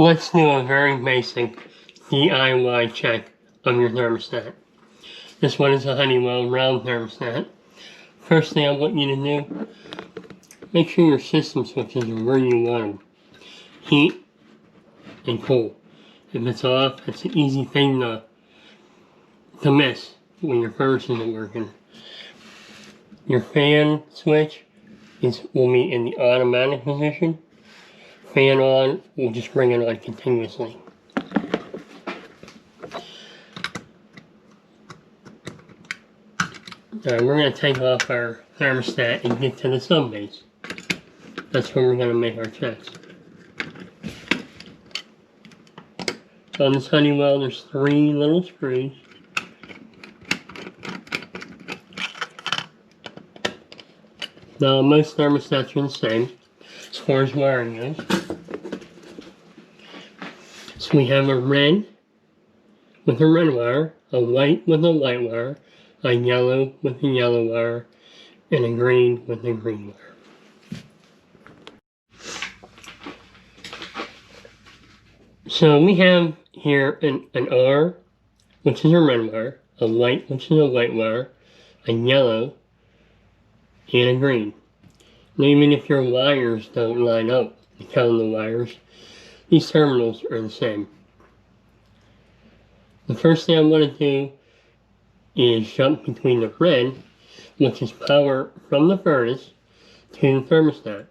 Let's do a very basic DIY check of your thermostat. This one is a Honeywell round thermostat. First thing I want you to do, make sure your system switches are where you want them. Heat and cool. If it's off, it's an easy thing to miss when your furnace isn't working. Your fan switch will be in the automatic position. Fan on, we'll just bring it on continuously. Alright, we're going to take off our thermostat and get to the sub base. That's where we're going to make our checks. On this Honeywell, there's 3 little screws. Now, most thermostats are the same as far as wiring goes. So we have a red with a red wire, a white with a white wire, a yellow with a yellow wire, and a green with a green wire. So we have here an R, which is a red wire, a white, which is a white wire, a yellow, and a green. And even if your wires don't line up, you count the wires, these terminals are the same. The first thing I'm going to do is jump between the red, which is power from the furnace, to the thermostat.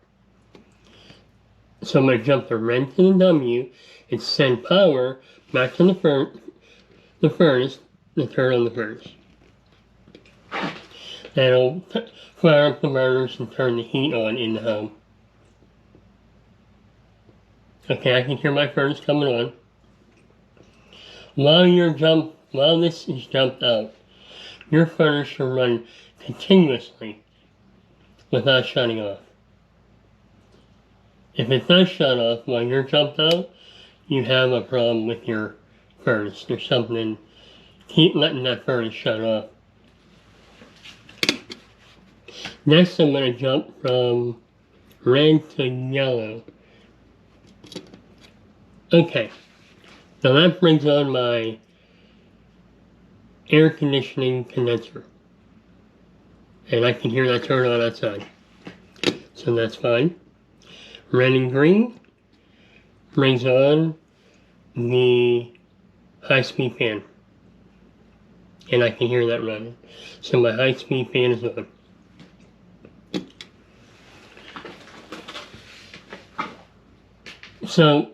So I'm going to jump the red to the W and send power back to the furnace to turn on the furnace. That'll fire up the burners and turn the heat on in the home. Okay, I can hear my furnace coming on. While this is jumped out, your furnace should run continuously without shutting off. If it does shut off while you're jumped out, you have a problem with your furnace. There's something, keep letting that furnace shut off. Next, I'm going to jump from red to yellow. Okay, now that brings on my air conditioning condenser. And I can hear that turn on outside. So that's fine. Red and green brings on the high-speed fan. And I can hear that running. So my high-speed fan is on. So,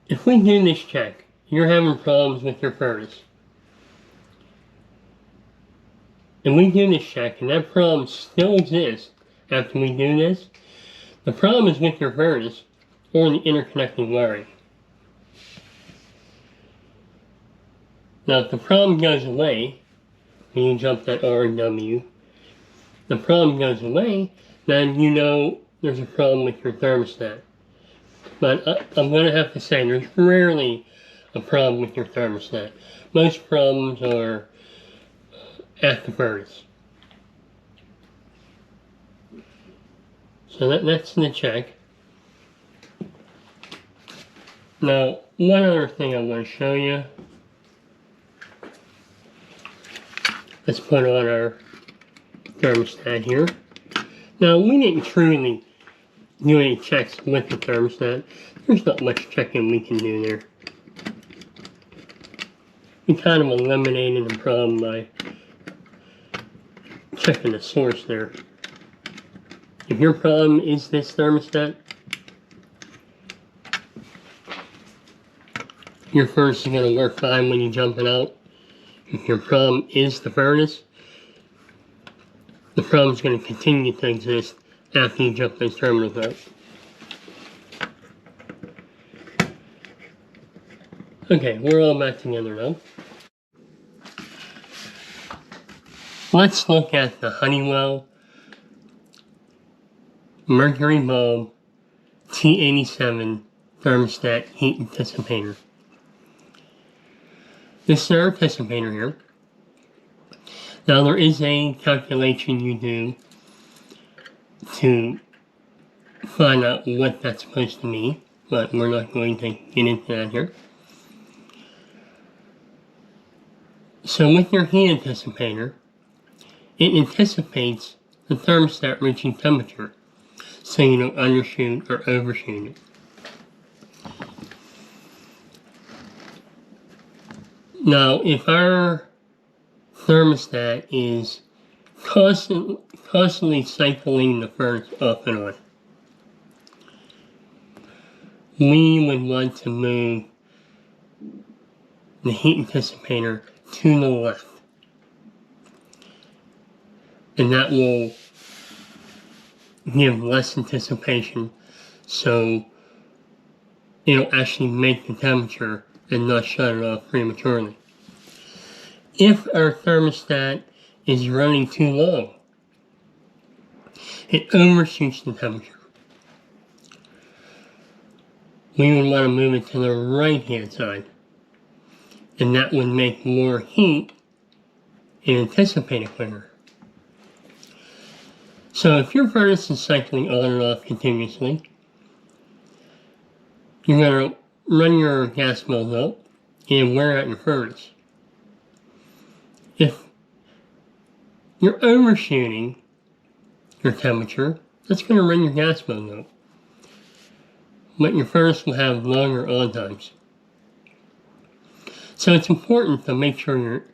if we do this check, you're having problems with your furnace. And we do this check, and that problem still exists after we do this, the problem is with your furnace or the interconnecting wiring. Now, if the problem goes away, when you jump that R and W, the problem goes away, then you know there's a problem with your thermostat. But I'm going to have to say, there's rarely a problem with your thermostat. Most problems are at the furnace. So that's the check. Now, one other thing I'm going to show you. Let's put on our thermostat here. Now, we didn't truly do any checks with the thermostat. There's not much checking we can do there. We kind of eliminated the problem by checking the source there. If your problem is this thermostat, your furnace is going to work fine when you jump it out. If your problem is the furnace, the problem is going to continue to exist after you jump those terminals out. Okay, we're all back together now. Let's look at the Honeywell Mercury Bulb T87 thermostat heat anticipator. This is our anticipator here. Now there is a calculation you do to find out what that's supposed to mean. but we're not going to get into that here. So with your heat anticipator, it anticipates the thermostat reaching temperature, so you don't undershoot or overshoot it. Now, if our thermostat is constantly cycling the furnace off and on, we would want to move the heat anticipator to the left. And that will give less anticipation, so it'll actually make the temperature and not shut it off prematurely. If our thermostat is running too low, it overshoots the temperature. We would want to move it to the right hand side, and that would make more heat and anticipate it quicker. So if your furnace is cycling on and off continuously, you're going to run your gas bills up and wear out your furnace. If you're overshooting your temperature, that's going to run your gas bills up. But your furnace will have longer on times. So it's important to make sure your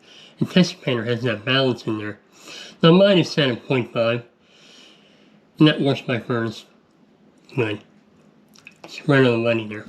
anticipator has that balance in there. Now mine is set at 0.5, and that works my furnace good. It's right on the money there.